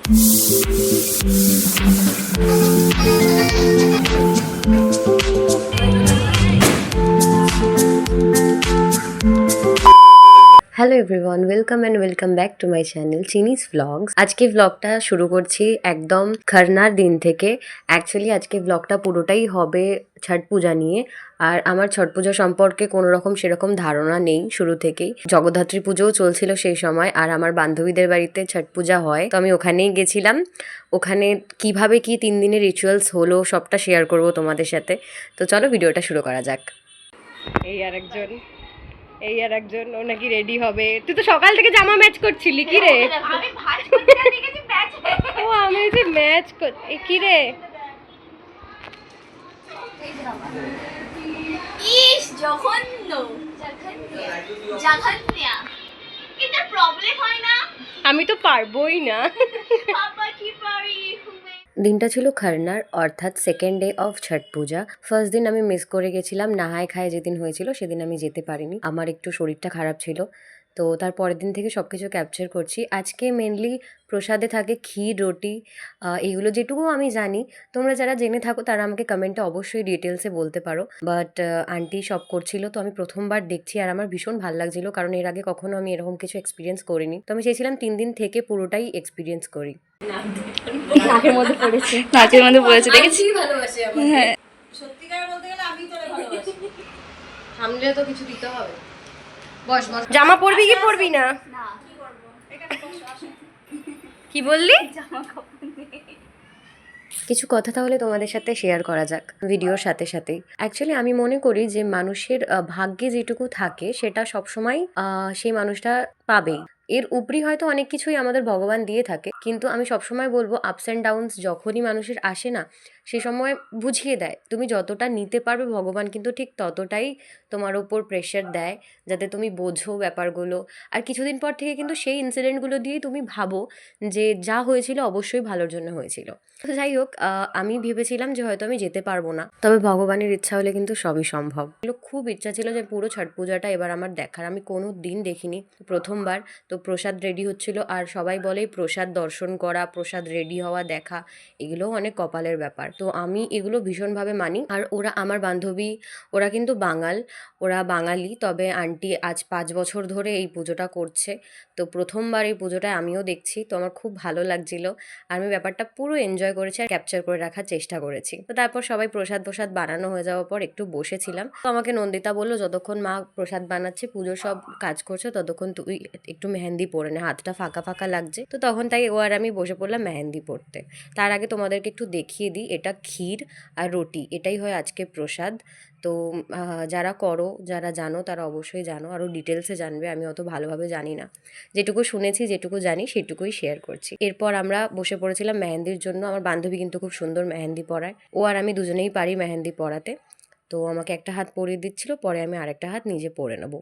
Hello everyone, welcome back to my channel চিনিস vlogs. আজকে ভ্লগটা শুরু করছি একদম খরনার দিন থেকে। অ্যাকচুয়ালি আজকে ভ্লগটা পুরোটাই হবে ছট পূজা নিয়ে। আর আমার ছট পূজা সম্পর্কে কোনো রকম সেরকম ধারণা নেই শুরু থেকেই। জগদ্ধাত্রী পুজোও চলছিল সেই সময়, আর আমার বান্ধবীদের বাড়িতে ছট পূজা হয়, তো আমি ওখানেই গেছিলাম। ওখানে কিভাবে কি 3 দিনের রিচুয়ালস হলো সবটা শেয়ার করবো তোমাদের সাথে। তো চলো ভিডিওটা শুরু করা যাক। এই আর একজন ও নাকি রেডি হবে। তুই তো সকাল থেকে জামা ম্যাচ করছিলি কি রে? ও আমি যে ম্যাচ কি রে? ইস জঘন্য জঘন্য এটা প্রবলেম হয় না? আমি তো পারবোই না। বাবা কি পারি। দিনটা ছিল খরনার, অর্থাৎ second day of Chhath Puja. First দিন আমি মিস করে গেছিলাম, নাহায় খায় যেদিন হয়েছিল সেদিন আমি যেতে পারিনি, আমার একটু শরীরটা খারাপ ছিল। তো তার পরের দিন থেকে সব কিছু ক্যাপচার করছি। আজকে মেনলি প্রসাদে থাকে ক্ষীর, রুটি, এইগুলো যেটুকু আমি জানি। তোমরা যারা জেনে থাকো তারা আমাকে কমেন্টে অবশ্যই ডিটেলসে বলতে পারো। বাট আন্টি সব করছিল, তো আমি প্রথমবার দেখছি আর আমার ভীষণ ভালো লাগছিল, কারণ এর আগে কখনো আমি এরকম কিছু এক্সপিরিয়েন্স করিনি। তো আমি চেয়েছিলাম 3 দিন থেকে পুরোটাই এক্সপিরিয়েন্স করি। নাকের মধ্যে পড়েছে দেখেছি। ভালোবাসি হ্যাঁ, সত্যিকার বলতে গেলে আমি তোরে ভালোবাসি। সামনে তো কিছু দিতে হবে। বস বস। জামা পরবি কি পরবি না? না কি করব এখানে বসে আসো। কি বললি? জামা কাপড় নেই। কিছু কথা তাহলে তোমাদের সাথে শেয়ার করা যাক ভিডিওর সাথে সাথেই। অ্যাকচুয়ালি আমি মনে করি যে মানুষের ভাগ্যে যেটুকু থাকে সেটা সবসময় সেই মানুষটা পাবেই। এর উপরি হয়তো অনেক কিছুই আমাদের ভগবান দিয়ে থাকে, কিন্তু আমি সবসময় বলবো আপস অ্যান্ড ডাউনস যখনই মানুষের আসে না, সে সময় বুঝিয়ে দেয় তুমি যতটা নিতে পারবে ভগবান কিন্তু ঠিক ততটাই তোমার ওপর প্রেশার দেয়, যাতে তুমি বোঝো ব্যাপারগুলো। আর কিছুদিন পর থেকে কিন্তু সেই ইনসিডেন্টগুলো দিয়েই তুমি ভাবো যে যা হয়েছিল অবশ্যই ভালোর জন্য হয়েছিল। তো যাই হোক, আমি ভেবেছিলাম যে হয়তো আমি যেতে পারবো না, তবে ভগবানের ইচ্ছা হলে কিন্তু সবই সম্ভব। খুব ইচ্ছা ছিল যে পুরো ছট পূজাটা এবার আমার দেখার, আমি কোনো দিন দেখিনি, প্রথমবার। তো প্রসাদ রেডি হচ্ছিল, আর সবাই বলে প্রসাদ দর্শন করা, প্রসাদ রেডি হওয়া, দেখা, এগুলোও অনেক কপালের ব্যাপার। তো আমি এগুলো ভীষণভাবে মানি। আর ওরা আমার বান্ধবী, ওরা কিন্তু ওরা বাঙালি, তবে আন্টি আজ 5 বছর ধরে এই পুজোটা করছে। তো প্রথমবার এই পুজোটায় আমিও দেখছি, তো আমার খুব ভালো লাগছিল। আর আমি ব্যাপারটা পুরো এনজয় করেছি আর ক্যাপচার করে রাখার চেষ্টা করেছি। তো তারপর সবাই প্রসাদ বানানো হয়ে যাওয়ার পর একটু বসেছিলাম। তো আমাকে নন্দিতা বললো যতক্ষণ মা প্রসাদ বানাচ্ছে, পুজো সব কাজ করছে, ততক্ষণ তুই একটু মেহেন্দি পরে নে, হাতটা ফাঁকা ফাঁকা লাগছে। তো তখন তাই ও আর আমি বসে পড়লাম মেহেন্দি পড়তে। তার আগে তোমাদেরকে একটু দেখিয়ে দিই, এটা ক্ষীর আর রুটি, এটাই হয় আজকে প্রসাদ। তো যারা করো, যারা জানো তারা অবশ্যই জানো, আরও ডিটেলসে জানবে, আমি অত ভালোভাবে জানি না। যেটুকু শুনেছি, যেটুকু জানি সেটুকুই শেয়ার করছি। এরপর আমরা বসে পড়েছিলাম মেহেন্দির জন্য। আমার বান্ধবী কিন্তু খুব সুন্দর মেহেন্দি পরায়, ও আর আমি দুজনেই পারি মেহেন্দি পরাতে। তো আমাকে একটা হাত পরিয়ে দিচ্ছিল, পরে আমি আরেকটা হাত নিজে পরে নেবো।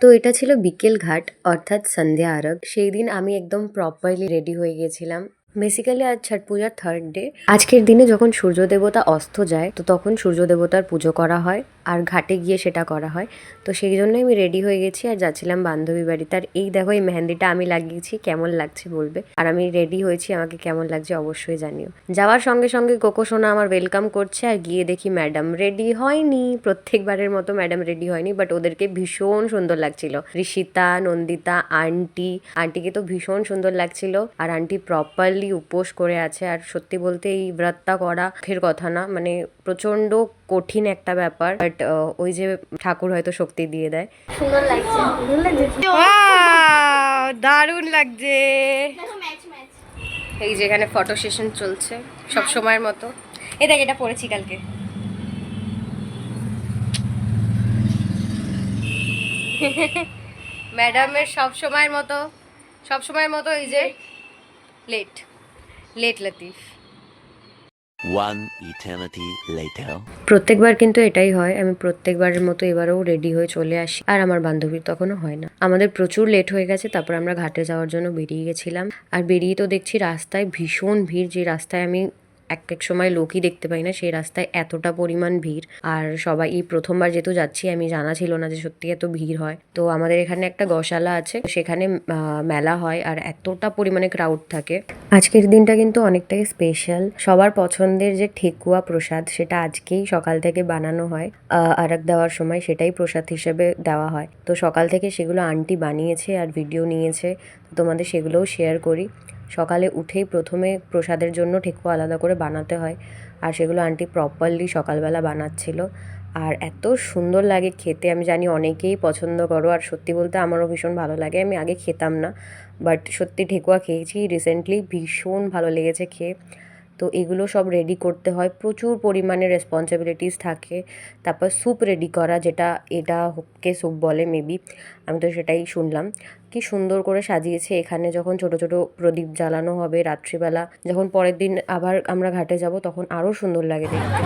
তো এটা ছিল বিকেল ঘাট, অর্থাৎ সন্ধ্যা আরগ। সেই দিন আমি একদম প্রপারলি রেডি হয়ে গেছিলাম। বেসিক্যালি আজ ছট পূজার 3rd ডে। আজকের দিনে যখন সূর্য দেবতা অস্ত যায়, তো তখন সূর্য দেবতার পুজো করা হয়, আর ঘাটে গিয়ে সেটা করা হয়। তো সেই জন্যই আমি রেডি হয়ে গেছি আর যাচ্ছিলাম বান্ধবী বাড়িতে। আর এই দেখো, এই মেহেন্দিটা আমি লাগিয়েছি, কেমন লাগছে বলবে। আর আমি রেডি হয়েছি, আমাকে কেমন লাগছে অবশ্যই জানিও। যাওয়ার সঙ্গে সঙ্গে কোকো সোনা আমার ওয়েলকাম করছে, আর গিয়ে দেখি ম্যাডাম রেডি হয়নি। প্রত্যেকবারের মতো ম্যাডাম রেডি হয়নি, বাট ওদেরকে ভীষণ সুন্দর লাগছিল। ঋষিতা, নন্দিতা, আন্টিকে তো ভীষণ সুন্দর লাগছিল। আর আন্টি প্রপারলি উপোস করে আছে। আর সত্যি বলতে এই ব্রতটা করা মুখের কথা না, মানে প্রচন্ড কঠিন একটা ব্যাপার। বাট ওই যে ঠাকুর হয়তো শক্তি দিয়ে দেয়। সুন্দর লাগছে, সুন্দর লাগছে, দারুণ লাগছে। দেখো ম্যাচ ম্যাচ। এই যে এখানে ফটো সেশন চলছে সব সময়ের মতো। এই দেখ, এটা পড়েছি কালকে। ম্যাডামের সব সময়ের মতো এই যে late Latif. One eternity later. প্রত্যেকবার কিন্তু এটাই হয়, আমি প্রত্যেকবারের মতো এবারেও রেডি হয়ে চলে আসি, আর আমার বান্ধবীর তখনও হয় না। আমাদের প্রচুর লেট হয়ে গেছে, তারপর আমরা ঘাটে যাওয়ার জন্য বেরিয়ে গেছিলাম। আর বেরিয়ে তো দেখছি রাস্তায় ভীষণ ভিড়, যে রাস্তায় আমি এক এক সময় লোকই দেখতে পাই না, সেই রাস্তায় এতটা পরিমাণ ভিড়। আর সবাই এই প্রথমবার যেহেতু যাচ্ছি, আমি জানা ছিল না যে সত্যি এত ভিড় হয়। তো আমাদের এখানে একটা গোশালা আছে, সেখানে মেলা হয় আর এতটা পরিমাণে ক্রাউড থাকে। আজকের দিনটা কিন্তু অনেকটাই স্পেশাল। সবার পছন্দের যে ঠেকুয়া প্রসাদ, সেটা আজকেই সকাল থেকে বানানো হয়। আরগ দেওয়ার সময় সেটাই প্রসাদ হিসেবে দেওয়া হয়। তো সকাল থেকে সেগুলো আন্টি বানিয়েছে আর ভিডিও নিয়েছে, তো তোমাদের সেগুলোও শেয়ার করি। সকালে উঠেই প্রথমে প্রসাদের জন্য ঠেকুয়া আলাদা করে বানাতে হয়, আর সেগুলো আন্টি প্রপারলি সকালবেলা বানাচ্ছিল। আর এত সুন্দর লাগে খেতে, আমি জানি অনেকেই পছন্দ করো, আর সত্যি বলতে আমারও ভীষণ ভালো লাগে। আমি আগে খেতাম না, বাট সত্যি ঠেকুয়া খেয়েছি রিসেন্টলি, ভীষণ ভালো লেগেছে খেয়ে। তো এগুলো সব রেডি করতে হয়, প্রচুর পরিমাণে রেসপন্সিবিলিটিস থাকে। তারপর স্যুপ রেডি করা, যেটা এটা হোক্কে স্যুপ বলে মেবি, আমি তো সেটাই শুনলাম। কি সুন্দর করে সাজিয়েছে এখানে। যখন ছোট ছোট প্রদীপ জ্বালানো হবে রাত্রিবেলা, যখন পরের দিন আবার আমরা ঘাটে যাব, তখন আরও সুন্দর লাগে দেখতে।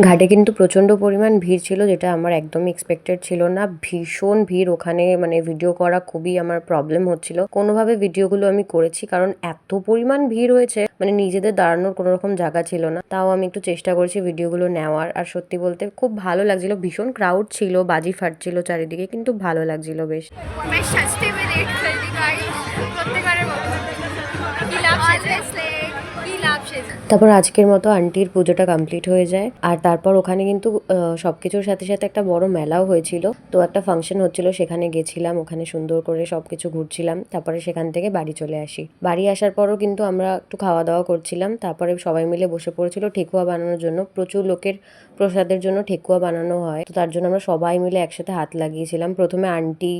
ঘাটে কিন্তু প্রচণ্ড পরিমাণ ভিড় ছিল, যেটা আমার একদমই এক্সপেক্টেড ছিল না। ভীষণ ভিড় ওখানে, মানে ভিডিও করা খুবই আমার প্রবলেম হচ্ছিল। কোনোভাবে ভিডিওগুলো আমি করেছি, কারণ এত পরিমাণ ভিড় হয়েছে, মানে নিজেদের দাঁড়ানোর কোনো রকম জায়গা ছিল না। তাও আমি একটু চেষ্টা করেছি ভিডিওগুলো নেওয়ার। আর সত্যি বলতে খুব ভালো লাগছিল, ভীষণ ক্রাউড ছিল, বাজি ফাটছিল চারিদিকে, কিন্তু ভালো লাগছিল বেশ। मैं सस्ते में लेट कर दी गाइस প্রত্যেকবারের মতো কি লাভ সেজে কি লাভ সেজে। তারপর আজকের মতো আন্টির পুজোটা কমপ্লিট হয়ে যায়। আর তারপর ওখানে কিন্তু সবকিছুর সাথে সাথে একটা বড় মেলাও হয়েছিল। তো একটা ফাংশন হচ্ছিল, সেখানে গেছিলাম, ওখানে সুন্দর করে সবকিছু ঘুরছিলাম। তারপরে সেখান থেকে বাড়ি চলে আসি। বাড়ি আসার পরও কিন্তু আমরা একটু খাওয়া দাওয়া করছিলাম। তারপরে সবাই মিলে বসে পড়েছিল ঠেকুয়া বানানোর জন্য। প্রচুর লোকের প্রসাদের জন্য ঠেকুয়া বানানো হয়, তো তার জন্য আমরা সবাই মিলে একসাথে হাত লাগিয়েছিলাম। প্রথমে আন্টি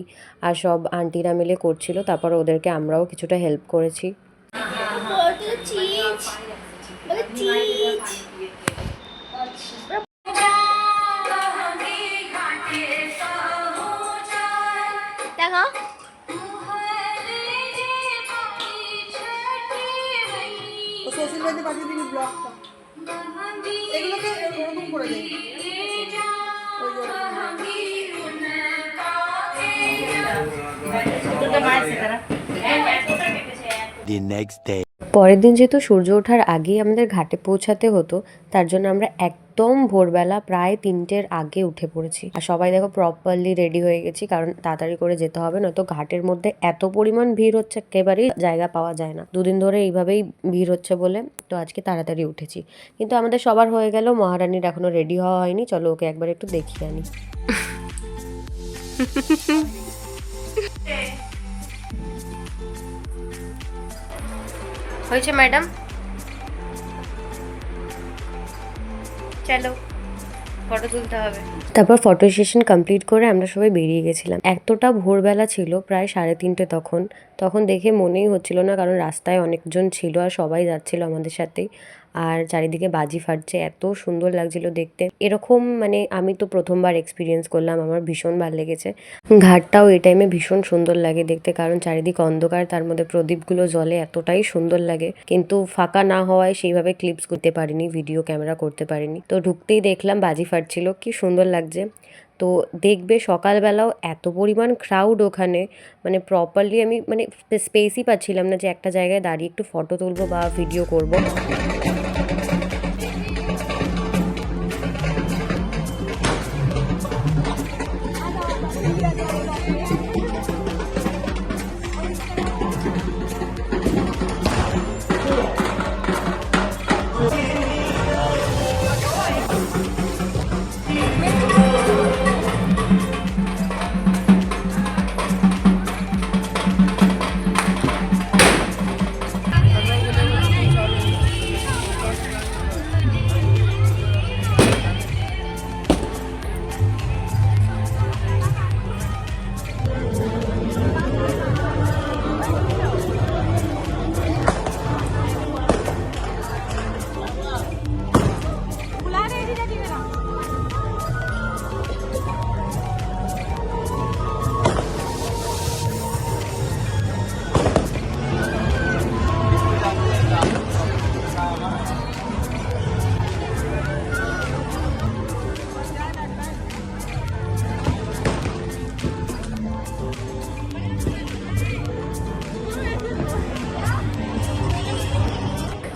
আর সব আন্টিরা মিলে করছিল, তারপর ওদেরকে আমরাও কিছুটা হেল্প করেছি। দেখো সোশ্যাল মিডিয়াতে পাঠিয়ে দিবি ব্লগটা, এগুলোকে ওরকম করে দেয়। The next day. পরের দিন যেহেতু সূর্য ওঠার আগেই আমাদের ঘাটে পৌঁছাতে হতো, তার জন্য আমরা একদম ভোরবেলা প্রায় 3টের আগে উঠে পড়েছি। আর সবাই দেখো প্রপারলি রেডি হয়ে গেছি, কারণ তাড়াতাড়ি করে যেতে হবে, নয়তো ঘাটের মধ্যে এত পরিমাণ ভিড় হচ্ছে, একেবারেই জায়গা পাওয়া যায় না। দুদিন ধরে এইভাবেই ভিড় হচ্ছে বলে তো আজকে তাড়াতাড়ি উঠেছি। কিন্তু আমাদের সবার হয়ে গেল, মহারানীর এখনো রেডি হওয়া হয়নি। চলো ওকে একবার একটু দেখিয়ে আনি। হয়েছে ম্যাডাম, চলো ফটো তুলতে হবে। তারপর ফটো সেশন কমপ্লিট করে আমরা সবাই বেরিয়ে গেছিলাম। এতটা ভোরবেলা ছিল, প্রায় 3:30 তখন দেখে মনেই হচ্ছিল না, কারণ রাস্তায় অনেকজন ছিল আর সবাই যাচ্ছিল আমাদের সাথেই। আর চারিদিকে বাজি ফাটছে, এত সুন্দর লাগছিল দেখতে। এরকম মানে আমি তো প্রথমবার এক্সপিরিয়েন্স করলাম, আমার ভীষণ ভালো লেগেছে। ঘাটটাও এই টাইমে ভীষণ সুন্দর লাগে দেখতে, কারণ চারিদিক অন্ধকার, তার মধ্যে প্রদীপগুলো জ্বলে, এতটাই সুন্দর লাগে। কিন্তু ফাঁকা না হওয়ায় সেইভাবে ক্লিপস করতে পারিনি, ভিডিও ক্যামেরা করতে পারিনি। তো ঢুকতেই দেখলাম বাজি ফাটছিল, কি সুন্দর লাগছে। তো দেখবে সকালবেলাও এত পরিমাণ ক্রাউড ওখানে, মানে প্রপারলি আমি মানে স্পেসই পাচ্ছিলাম না যে একটা জায়গায় দাঁড়িয়ে একটু ফটো তুলবো বা ভিডিও করব।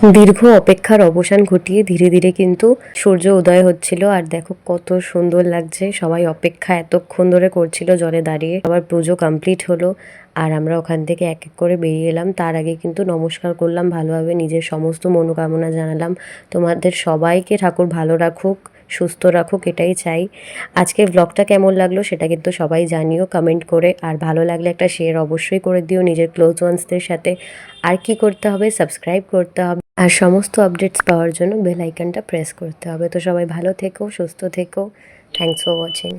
দীর্ঘ অপেক্ষার অবসান ঘটিয়ে ধীরে ধীরে কিন্তু সূর্য উদয় হচ্ছিল। আর দেখো কত সুন্দর লাগছে, সবাই অপেক্ষা এতক্ষণ ধরে করছিল জলে দাঁড়িয়ে। আবার পুজো কমপ্লিট হলো আর আমরা ওখান থেকে এক এক করে বেরিয়ে এলাম। তার আগে কিন্তু নমস্কার করলাম ভালোভাবে, নিজের সমস্ত মনোকামনা জানালাম। তোমাদের সবাইকে ঠাকুর ভালো রাখুক, সুস্থ রাখুক, এটাই চাই। আজকের ব্লগটা কেমন লাগলো সেটা কিন্তু সবাই জানিও কমেন্ট করে। আর ভালো লাগলে একটা শেয়ার অবশ্যই করে দিও নিজের ক্লোজ ওয়ান্সদের সাথে। আর কি করতে হবে, সাবস্ক্রাইব করতে হবে আর সমস্ত আপডেটস পাওয়ার জন্য বেল আইকনটা প্রেস করতে হবে। তো সবাই ভালো থেকো, সুস্থ থেকো। Thanks for watching.